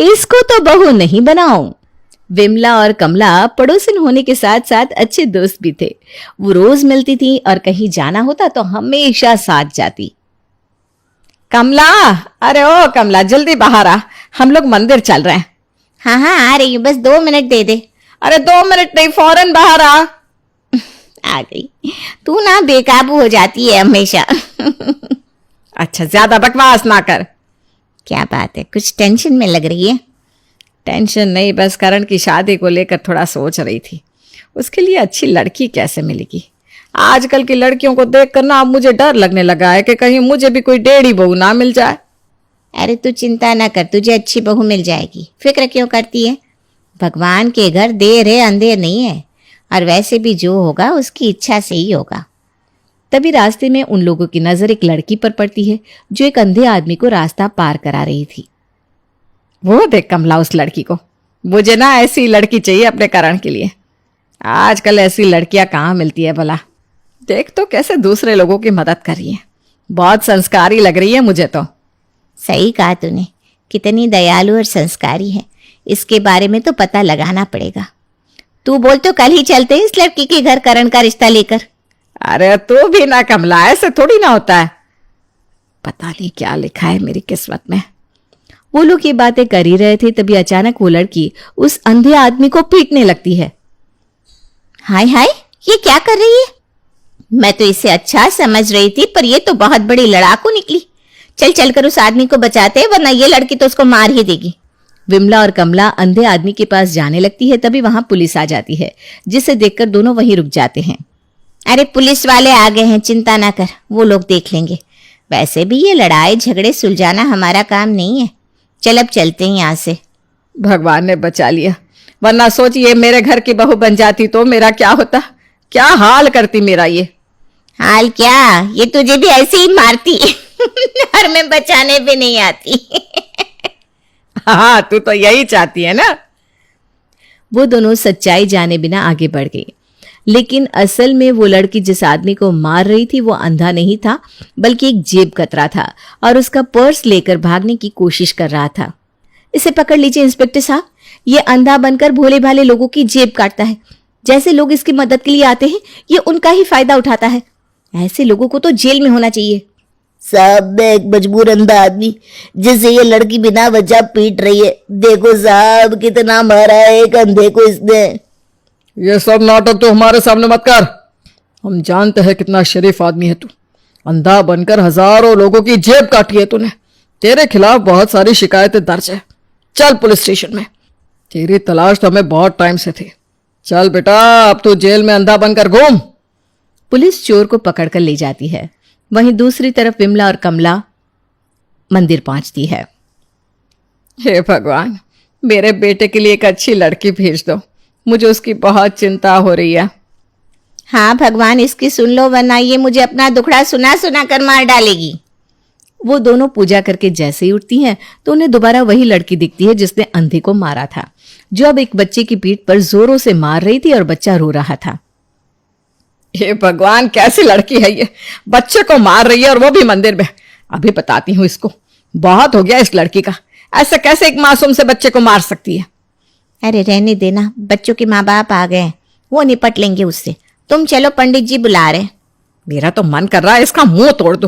इसको तो बहू नहीं बनाऊं। विमला और कमला पड़ोसन होने के साथ साथ अच्छे दोस्त भी थे। वो रोज मिलती थी और कहीं जाना होता तो हमेशा साथ जाती। कमला, अरे ओ कमला, जल्दी बाहर आ, हम लोग मंदिर चल रहे हैं। हाँ हाँ आ रही हूँ, बस 2 मिनट दे दे। अरे 2 मिनट नहीं, फौरन बाहर आ। आ गई। तू ना बेकाबू हो जाती है हमेशा। अच्छा, ज्यादा बकवास ना कर। क्या बात है, कुछ टेंशन में लग रही है? टेंशन नहीं, बस करण की शादी को लेकर थोड़ा सोच रही थी। उसके लिए अच्छी लड़की कैसे मिलेगी। आजकल की लड़कियों को देखकर ना अब मुझे डर लगने लगा है कि कहीं मुझे भी कोई टेढ़ी बहू ना मिल जाए। अरे तू चिंता ना कर, तुझे अच्छी बहू मिल जाएगी, फिक्र क्यों करती है? भगवान के घर देर है अंधेर नहीं है, और वैसे भी जो होगा उसकी इच्छा से ही होगा। तभी रास्ते में उन लोगों की नजर एक लड़की पर पड़ती है जो एक अंधे आदमी को रास्ता पार करा रही थी। वो देख कमला उस लड़की को, मुझे ना ऐसी लड़की चाहिए अपने करण के लिए। आजकल ऐसी लड़कियां कहाँ मिलती है भला। देख तो कैसे दूसरे लोगों की मदद कर रही है, बहुत संस्कारी लग रही है मुझे तो। सही कहा तूने, कितनी दयालु और संस्कारी है, इसके बारे में तो पता लगाना पड़ेगा। तू बोल तो कल ही चलते हैं इस लड़की के घर करण का रिश्ता लेकर। अरे तू भी ना कमला, ऐसे थोड़ी ना होता है। पता नहीं क्या लिखा है मेरी किस्मत में। वो लोग ये बातें कर ही रहे थे, तभी अचानक वो लड़की उस अंधे आदमी को पीटने लगती है। हाय हाय, ये क्या कर रही है? मैं तो इसे अच्छा समझ रही थी, पर ये तो बहुत बड़ी लड़ाकू निकली। चल चलकर उस आदमी को बचाते हैं, वरना ये लड़की तो उसको मार ही देगी। विमला और कमला अंधे आदमी के पास जाने लगती है, तभी वहां पुलिस आ जाती है, जिसे देखकर दोनों वहीं रुक जाते हैं। अरे पुलिस वाले आ गए हैं, चिंता ना कर, वो लोग देख लेंगे। वैसे भी ये लड़ाई झगड़े सुलझाना हमारा काम नहीं है। चल अब चलते हैं यहाँ से। भगवान ने बचा लिया, वरना सोचिए मेरे घर की बहू बन जाती तो मेरा क्या होता, क्या हाल करती मेरा। ये हाल क्या, ये तुझे भी ऐसे ही मारती और मैं बचाने भी नहीं आती। हाँ, तू तो यही चाहती है ना। वो दोनों सच्चाई जाने बिना आगे बढ़ गई, लेकिन असल में वो लड़की जिस आदमी को मार रही थी वो अंधा नहीं था, बल्कि एक जेब कतरा था और उसका पर्स लेकर भागने की कोशिश कर रहा था। इसे पकड़ लीजिए इंस्पेक्टर साहब, ये अंधा बनकर भोले भाले लोगों की जेब काटता है। जैसे लोग इसकी मदद के लिए आते हैं, ये उनका ही फायदा उठाता है। ऐसे लोगों को तो जेल में होना चाहिए। साहब, मैं एक मजबूर अंधा आदमी जिसे ये लड़की बिना वजह पीट रही है। देखो साहब, कितना मारा है एक अंधे को इसने। ये सब नाटक तो हमारे सामने मत कर, हम जानते हैं कितना शरीफ आदमी है तू। अंधा बनकर हजारों लोगों की जेब काटी है तूने। तेरे खिलाफ बहुत सारी शिकायतें दर्ज है। चल पुलिस स्टेशन में, तेरी तलाश तो हमें बहुत टाइम से थी। चल बेटा, अब तू जेल में अंधा बनकर घूम। पुलिस चोर को पकड़कर ले जाती है। वहीं दूसरी तरफ विमला और कमला मंदिर पहुंचती है। हे भगवान, मेरे बेटे के लिए एक अच्छी लड़की भेज दो, मुझे उसकी बहुत चिंता हो रही है। हाँ भगवान, इसकी सुन लो, वरना ये मुझे अपना दुखड़ा सुना सुना कर मार डालेगी। वो दोनों पूजा करके जैसे ही उठती हैं तो उन्हें दोबारा वही लड़की दिखती है जिसने अंधे को मारा था, जो अब एक बच्चे की पीठ पर जोरों से मार रही थी और बच्चा रो रहा था। हे भगवान, कैसी लड़की है ये, बच्चे को मार रही है और वो भी मंदिर में। अभी बताती हूँ इसको, बहुत हो गया इस लड़की का। ऐसे कैसे एक मासूम से बच्चे को मार सकती है। अरे रहने देना, बच्चों के माँ बाप आ गए, वो निपट लेंगे उससे। तुम चलो, पंडित जी बुला रहे। मेरा तो मन कर रहा है इसका मुंह तोड़ दो।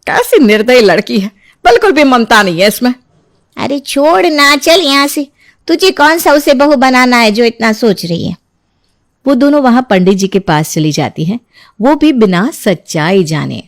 कैसी निर्दयी लड़की है, बिल्कुल भी ममता नहीं है इसमें। अरे छोड़ ना, चल यहाँ से। तुझे कौन सा उसे बहू बनाना है जो इतना सोच रही है? वो दोनों वहां पंडित जी के पास चली जाती हैं, वो भी बिना सच्चाई जाने।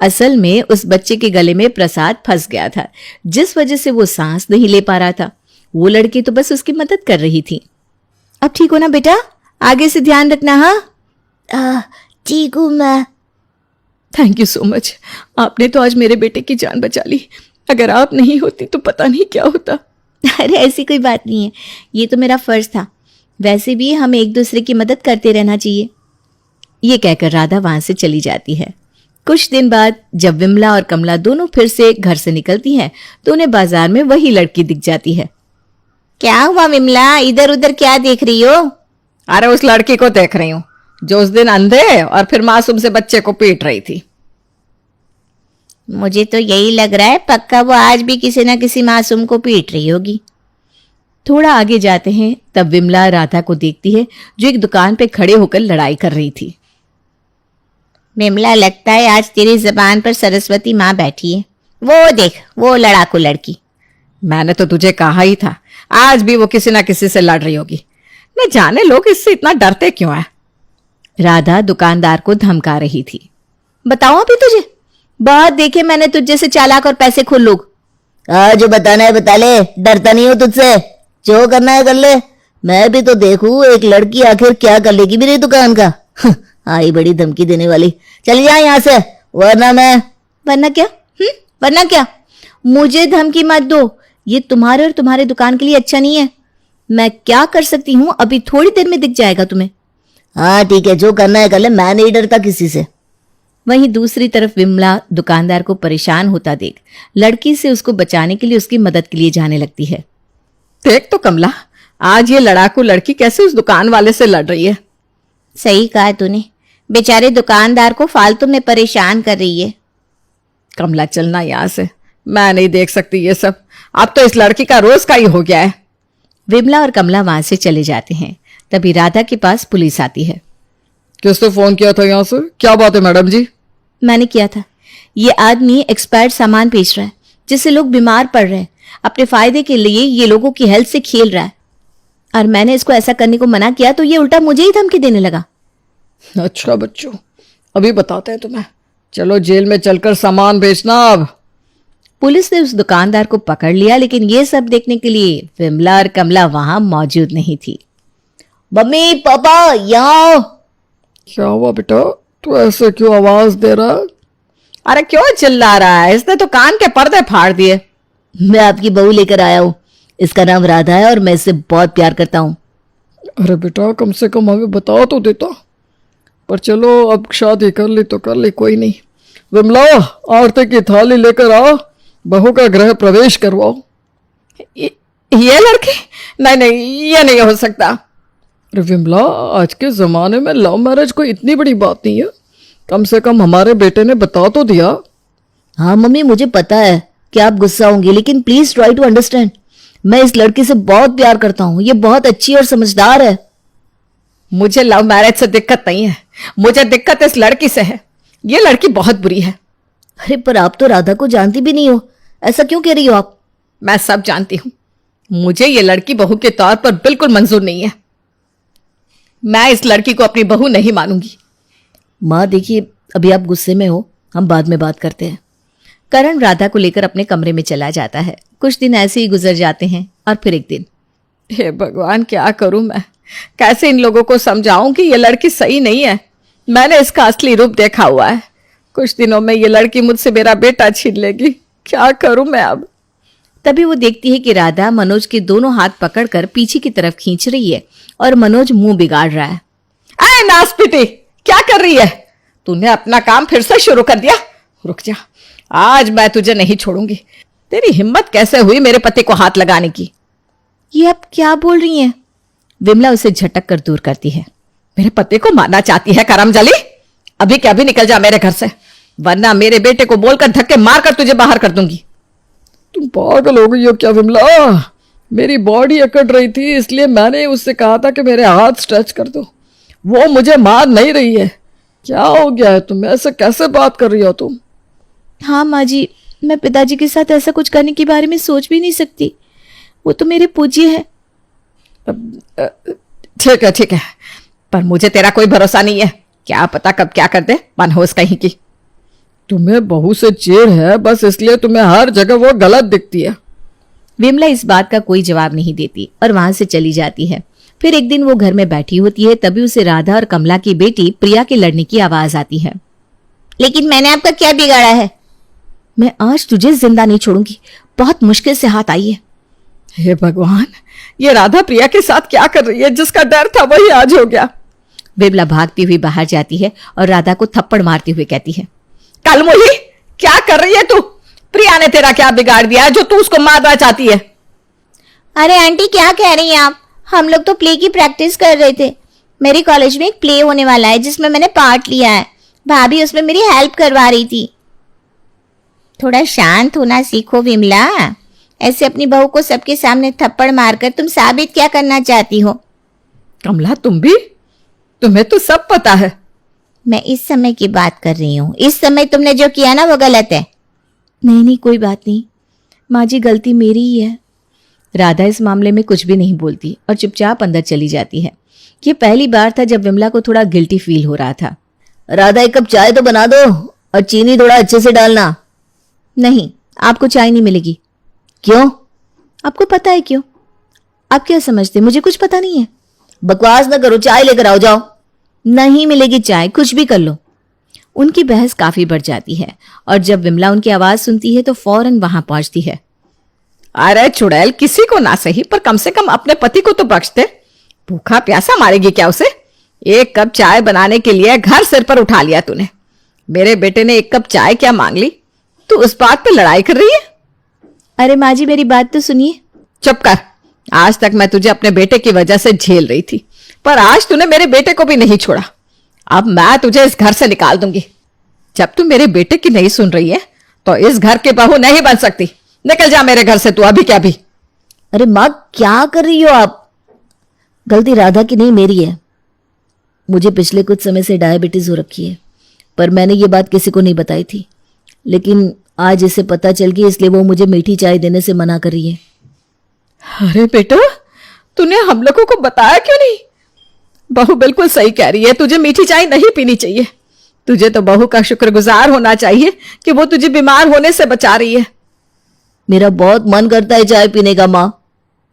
असल में उस बच्चे के गले में प्रसाद फंस गया था, जिस वजह से वो सांस नहीं ले पा रहा था। वो लड़की तो बस उसकी मदद कर रही थी। अब ठीक हो ना बेटा, आगे से ध्यान रखना। हाँ ठीक हूँ मैं। थैंक यू सो मच, आपने तो आज मेरे बेटे की जान बचा ली। अगर आप नहीं होती तो पता नहीं क्या होता। अरे ऐसी कोई बात नहीं है, ये तो मेरा फर्ज था। वैसे भी हमें एक दूसरे की मदद करते रहना चाहिए। ये कहकर राधा वहां से चली जाती है। कुछ दिन बाद जब विमला और कमला दोनों फिर से घर से निकलती हैं तो उन्हें बाजार में वही लड़की दिख जाती है। क्या हुआ विमला, इधर उधर क्या देख रही हो? अरे उस लड़की को देख रही हूँ जो उस दिन अंधे और फिर मासूम से बच्चे को पीट रही थी। मुझे तो यही लग रहा है, पक्का वो आज भी किसी ना किसी मासूम को पीट रही होगी। थोड़ा आगे जाते हैं तब विमला राधा को देखती है जो एक दुकान पे खड़े होकर लड़ाई कर रही थी। विमला, लगता है आज तेरी जबान पर सरस्वती माँ बैठी है। वो देख, वो लड़ाकू लड़की। मैंने तो तुझे कहा ही था, आज भी वो किसी ना किसी से लड़ रही होगी। न जाने लोग इससे इतना डरते क्यों है। राधा दुकानदार को धमका रही थी। बताऊं अभी तुझे? बहुत देखे मैंने तुझ जैसे चालाक और पैसे खोल लोग। जो बताना है बता ले, डरता नहीं हो तुझसे। जो करना है कर ले। मैं भी तो देखूं एक लड़की आखिर क्या कर लेगी मेरी दुकान का। आई बड़ी धमकी देने वाली। चल जा यहाँ से, वरना क्या? वरना क्या? मुझे धमकी मत दो, ये तुम्हारे और तुम्हारे दुकान के लिए अच्छा नहीं है। मैं क्या कर सकती हूँ अभी थोड़ी देर में दिख जाएगा तुम्हें। हाँ ठीक है, जो करना है कर ले, मैं नहीं डरता किसी से। वहीं दूसरी तरफ विमला दुकानदार को परेशान होता देख लड़की से उसको बचाने के लिए उसकी मदद के लिए जाने लगती है। देख तो कमला, आज ये लड़ाकू लड़की कैसे उस दुकान वाले से लड़ रही है। सही कहा तूने, बेचारे दुकानदार को फालतू में परेशान कर रही है। कमला चलना यहाँ से, मैं नहीं देख सकती ये सब। अब तो इस लड़की का रोज का ही हो गया है। विमला और कमला वहां से चले जाते हैं। तभी राधा के पास पुलिस आती है। किसने फोन किया था यहाँ से? क्या बात है मैडम जी? मैंने किया था। ये आदमी एक्सपायर्ड सामान बेच रहा है जिससे लोग बीमार पड़ रहे हैं। अपने फायदे के लिए ये लोगों की हेल्थ से खेल रहा है और मैंने इसको ऐसा करने को मना किया तो ये उल्टा मुझे ही धमकी देने लगा। अच्छा बच्चों, अभी बताते हैं तुम्हें। चलो जेल में चलकर सामान बेचना। अब पुलिस ने उस दुकानदार को पकड़ लिया, लेकिन ये सब देखने के लिए विमला और कमला वहां मौजूद नहीं थी। मम्मी पापा यहाँ आओ। क्या हुआ बेटा, तू ऐसे क्यों आवाज दे रहा है? अरे क्यों चिल्ला रहा है? इसने तो कान के पर्दे फाड़ दिए। मैं आपकी बहू लेकर आया हूँ। इसका नाम राधा है और मैं इससे बहुत प्यार करता हूँ। अरे बेटा, कम से कम हमें बता तो देता। पर चलो, अब शादी कर ली तो कर ली, कोई नहीं। विमला, आरती की थाली लेकर आओ, बहू का गृह प्रवेश करवाओ। ये लड़के? नहीं, ये नहीं हो सकता। अरे विमला, आज के जमाने में लव मैरिज कोई इतनी बड़ी बात नहीं है। कम से कम हमारे बेटे ने बता तो दिया। हाँ मम्मी, मुझे पता है कि आप गुस्सा होंगी, लेकिन प्लीज ट्राई टू अंडरस्टैंड। मैं इस लड़की से बहुत प्यार करता हूँ। ये बहुत अच्छी और समझदार है। मुझे लव मैरिज से दिक्कत नहीं है, मुझे दिक्कत इस लड़की से है। ये लड़की बहुत बुरी है। अरे पर आप तो राधा को जानती भी नहीं हो, ऐसा क्यों कह रही हो आप? मैं सब जानती हूँ। मुझे ये लड़की बहू के तौर पर बिल्कुल मंजूर नहीं है। मैं इस लड़की को अपनी बहू नहीं मानूंगी। माँ देखिए, अभी आप गुस्से में हो, हम बाद में बात करते हैं। करण राधा को लेकर अपने कमरे में चला जाता है। कुछ दिन ऐसे ही गुजर जाते हैं और फिर एक दिन, हे भगवान, क्या करूं मैं? कैसे इन लोगों को समझाऊं कि ये लड़की सही नहीं है? मैंने इसका असली रूप देखा हुआ है। कुछ दिनों में ये लड़की मुझसे मेरा बेटा छीन लेगी। क्या करूं मैं अब? तभी वो देखती है कि राधा मनोज के दोनों हाथ पकड़कर पीछे की तरफ खींच रही है और मनोज मुंह बिगाड़ रहा है। अरे नासपीटी, क्या कर रही है? तूने अपना काम फिर से शुरू कर दिया। रुक जा, आज मैं तुझे नहीं छोड़ूंगी। तेरी हिम्मत कैसे हुई मेरे पति को हाथ लगाने की? ये आप क्या बोल रही हैं? विमला उसे झटक कर दूर करती है। मेरे पति को मारना चाहती है करमजली? अभी क्या अभी निकल जा मेरे घर से, वरना मेरे बेटे को बोलकर धक्के मारकर तुझे बाहर कर दूंगी। तुम पागल हो गई हो क्या विमला? मेरी बॉडी अकड़ रही थी, इसलिए मैंने उससे कहा था कि मेरे हाथ स्ट्रेच कर दो। वो मुझे मार नहीं रही है। क्या हो गया है तुम्हें? ऐसे कैसे बात कर रही हो तुम? हाँ माँ जी, मैं पिताजी के साथ ऐसा कुछ करने के बारे में सोच भी नहीं सकती। वो तो मेरे पूज्य है। ठीक है, पर मुझे तेरा कोई भरोसा नहीं है। क्या पता कब क्या कर दे, मनहोस कहीं की। तुम्हें बहू से चिढ़ है, बस इसलिए तुम्हें हर जगह वो गलत दिखती है। विमला इस बात का कोई जवाब नहीं देती और वहां से चली जाती है। फिर एक दिन वो घर में बैठी होती है, तभी उसे राधा और कमला की बेटी प्रिया के लड़ने की आवाज आती है। लेकिन मैंने आपका क्या बिगाड़ा है? मैं आज तुझे जिंदा नहीं छोड़ूंगी। बहुत मुश्किल से हाथ आई है। हे भगवान, ये राधा प्रिया के साथ क्या कर रही है? जिसका डर था वही आज हो गया। विमला भागती हुई बाहर जाती है और राधा को थप्पड़ मारती हुई कहती है, कालमोही, क्या कर रही है तू? प्रिया ने तेरा क्या बिगाड़ दिया है जो तू उसको मारना चाहती है? अरे आंटी, क्या कह रही हैं आप? हम लोग तो प्ले की प्रैक्टिस कर रहे थे। मेरे कॉलेज में एक प्ले होने वाला है जिसमें मैंने पार्ट लिया है। भाभी उसमें मेरी हेल्प करवा रही थी। थोड़ा शांत होना सीखो विमला। ऐसे अपनी बहू को सबके सामने थप्पड़ मारकर तुम साबित क्या करना चाहती हो? कमला तुम भी, तुम्हें तो सब पता है। मैं इस समय की बात कर रही हूँ। इस समय तुमने जो किया ना वो गलत है। नहीं नहीं कोई बात नहीं माँ जी, गलती मेरी ही है। राधा इस मामले में कुछ भी नहीं बोलती और चुपचाप अंदर चली जाती है। ये पहली बार था जब विमला को थोड़ा गिल्टी फील हो रहा था। राधा एक कप चाय तो बना दो और चीनी थोड़ा अच्छे से डालना। नहीं, आपको चाय नहीं मिलेगी। क्यों? आपको पता है क्यों? आप क्या समझते, मुझे कुछ पता नहीं है? बकवास न करो, चाय लेकर आओ जाओ। नहीं मिलेगी चाय, कुछ भी कर लो। उनकी बहस काफी बढ़ जाती है और जब विमला उनकी आवाज सुनती है तो फौरन वहां पहुंचती है। अरे चुड़ैल, किसी को ना सही पर कम से कम अपने पति को तो बख्श दे। भूखा प्यासा मारेगी क्या उसे? एक कप चाय बनाने के लिए घर सिर पर उठा लिया तूने। मेरे बेटे ने एक कप चाय क्या मांग ली, तू उस बात पे लड़ाई कर रही है? अरे माँ जी मेरी बात तो सुनिए। चुप कर। आज तक मैं तुझे अपने बेटे की वजह से झेल रही थी, पर आज तूने मेरे बेटे को भी नहीं छोड़ा। अब मैं तुझे इस घर से निकाल दूंगी। जब तू मेरे बेटे की नहीं सुन रही है तो इस घर की बहू नहीं बन सकती। निकल जा मेरे घर से तू, अभी क्या भी। अरे माँ क्या कर रही हो आप? गलती राधा की नहीं मेरी है। मुझे पिछले कुछ समय से डायबिटीज हो रखी है, पर मैंने ये बात किसी को नहीं बताई थी। लेकिन आज इसे पता चल गई, इसलिए वो मुझे मीठी चाय देने से मना कर रही है। अरे बेटा, तूने हम लोगों को बताया क्यों नहीं? बहू बिल्कुल सही कह रही है, तुझे मीठी चाय नहीं पीनी चाहिए। तुझे तो बहू का शुक्रगुजार होना चाहिए कि वो तुझे बीमार होने से बचा रही है। मेरा बहुत मन करता है चाय पीने का माँ।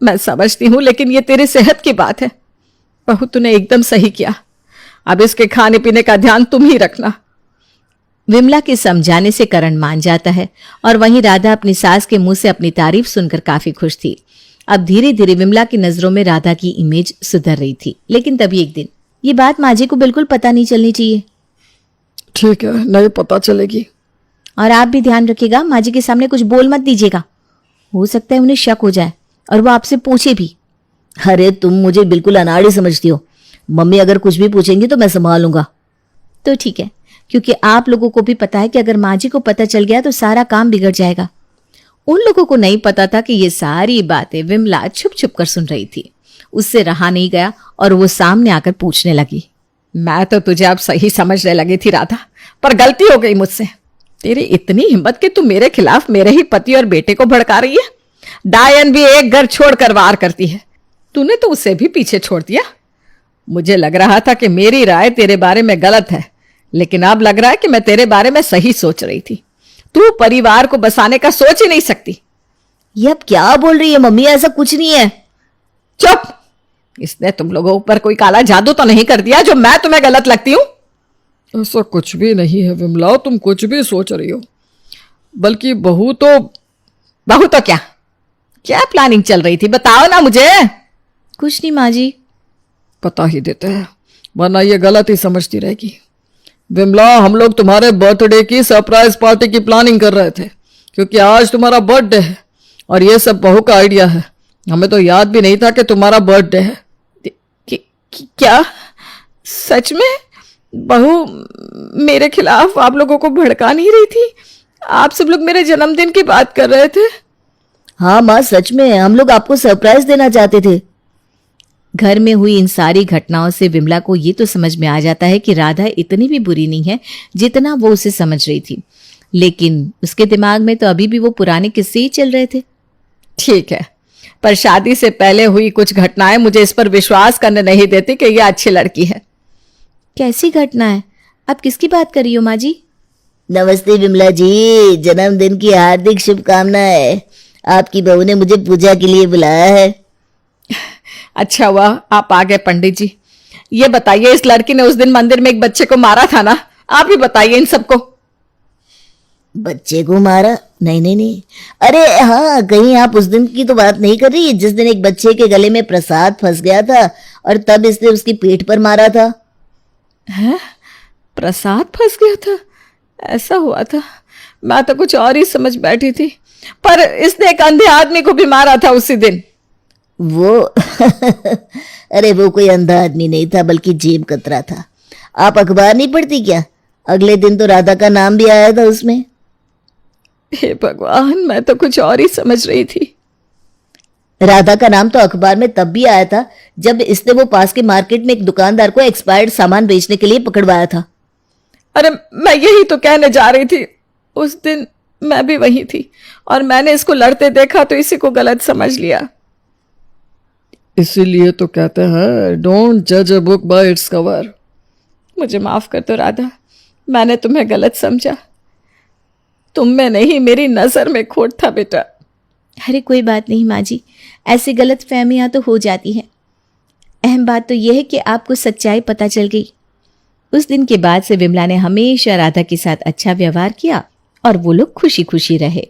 मैं समझती हूं, लेकिन ये तेरी सेहत की बात है। बहू तूने एकदम सही किया। अब इसके खाने पीने का ध्यान तुम ही रखना। विमला के समझाने से करण मान जाता है और वहीं राधा अपनी सास के मुंह से अपनी तारीफ सुनकर काफी खुश थी। अब धीरे धीरे विमला की नजरों में राधा की इमेज सुधर रही थी। लेकिन तभी एक दिन, ये बात माँ जी को बिल्कुल पता नहीं चलनी चाहिए। ठीक है, नहीं पता चलेगी। और आप भी ध्यान रखिएगा, माँ जी के सामने कुछ बोल मत दीजिएगा। हो सकता है उन्हें शक हो जाए और वो आपसे पूछे भी। अरे तुम मुझे बिल्कुल अनाड़ी समझती हो। मम्मी अगर कुछ भी पूछेंगी तो मैं संभालूंगा। तो ठीक है, क्योंकि आप लोगों को भी पता है कि अगर माँ जी को पता चल गया तो सारा काम बिगड़ जाएगा। उन लोगों को नहीं पता था कि ये सारी बातें विमला छुप छुप कर सुन रही थी। उससे रहा नहीं गया और वो सामने आकर पूछने लगी। मैं तो तुझे अब सही समझने लगी थी राधा, पर गलती हो गई मुझसे। तेरी इतनी हिम्मत कि तू मेरे खिलाफ मेरे ही पति और बेटे को भड़का रही है। डायन भी एक घर छोड़कर वार करती है, तूने तो उसे भी पीछे छोड़ दिया। मुझे लग रहा था कि मेरी राय तेरे बारे में गलत है, लेकिन अब लग रहा है कि मैं तेरे बारे में सही सोच रही थी। तू परिवार को बसाने का सोच ही नहीं सकती। ये अब क्या बोल रही है मम्मी? ऐसा कुछ नहीं है। चुप। इसने तुम लोगों पर कोई काला जादू तो नहीं कर दिया जो मैं तुम्हें गलत लगती हूं? ऐसा कुछ भी नहीं है विमला, तुम कुछ भी सोच रही हो। बल्कि बहू तो क्या प्लानिंग चल रही थी, बताओ ना मुझे। कुछ नहीं माँ जी। पता ही देते हैं, वरना ये गलत ही समझती रहेगी। विमला, हम लोग तुम्हारे बर्थडे की सरप्राइज पार्टी की प्लानिंग कर रहे थे, क्योंकि आज तुम्हारा बर्थडे है और ये सब बहू का आइडिया है। हमें तो याद भी नहीं था कि तुम्हारा बर्थडे है। क्या सच में बहू मेरे खिलाफ आप लोगों को भड़का नहीं रही थी? आप सब लोग मेरे जन्मदिन की बात कर रहे थे। हाँ माँ, सच में हम लोग आपको सरप्राइज देना चाहते थे। घर में हुई इन सारी घटनाओं से विमला को ये तो समझ में आ जाता है कि राधा इतनी भी बुरी नहीं है जितना वो उसे समझ रही थी। लेकिन उसके दिमाग में तो अभी भी वो पुराने किस्से ही चल रहे थे। ठीक है, पर शादी से पहले हुई कुछ घटनाएं मुझे इस पर विश्वास करने नहीं देती कि यह अच्छी लड़की है। कैसी घटना है? आप किसकी बात कर रही हो माँ जी? नमस्ते विमला जी, जन्मदिन की हार्दिक शुभकामनाएं। आपकी बहू ने मुझे पूजा के लिए बुलाया है। अच्छा हुआ आप आ गए पंडित जी। ये बताइए, इस लड़की ने उस दिन मंदिर में एक बच्चे को मारा था ना? आप ही बताइए इन सबको। बच्चे को मारा? नहीं नहीं नहीं। अरे हाँ, कहीं आप उस दिन की तो बात नहीं कर रही जिस दिन एक बच्चे के गले में प्रसाद फंस गया था और तब इसने उसकी पीठ पर मारा था? है? प्रसाद फंस गया था? ऐसा हुआ था? मैं तो कुछ और ही समझ बैठी थी। पर इसने एक अंधे आदमी को भी मारा था उसी दिन। वो अरे वो कोई अंधा आदमी नहीं था, बल्कि जेब कतरा था। आप अखबार नहीं पढ़ती क्या? अगले दिन तो राधा का नाम भी आया था उसमें। हे भगवान, मैं तो कुछ और ही समझ रही थी। राधा का नाम तो अखबार में तब भी आया था जब इसने वो पास के मार्केट में एक दुकानदार को एक्सपायर्ड सामान बेचने के लिए पकड़वाया था। अरे मैं यही तो कहने जा रही थी, उस दिन मैं भी वही थी और मैंने इसको लड़ते देखा तो इसी को गलत समझ लिया। इसीलिए तो कहते हैं डोंट जज a book by its cover. मुझे माफ कर दो राधा, मैंने तुम्हें गलत समझा। तुम में नहीं, मेरी नजर में खोट था बेटा। अरे कोई बात नहीं माँ जी, ऐसी गलत फहमियाँ तो हो जाती हैं। अहम बात तो यह है कि आपको सच्चाई पता चल गई। उस दिन के बाद से विमला ने हमेशा राधा के साथ अच्छा व्यवहार किया और वो लोग खुशी खुशी रहे।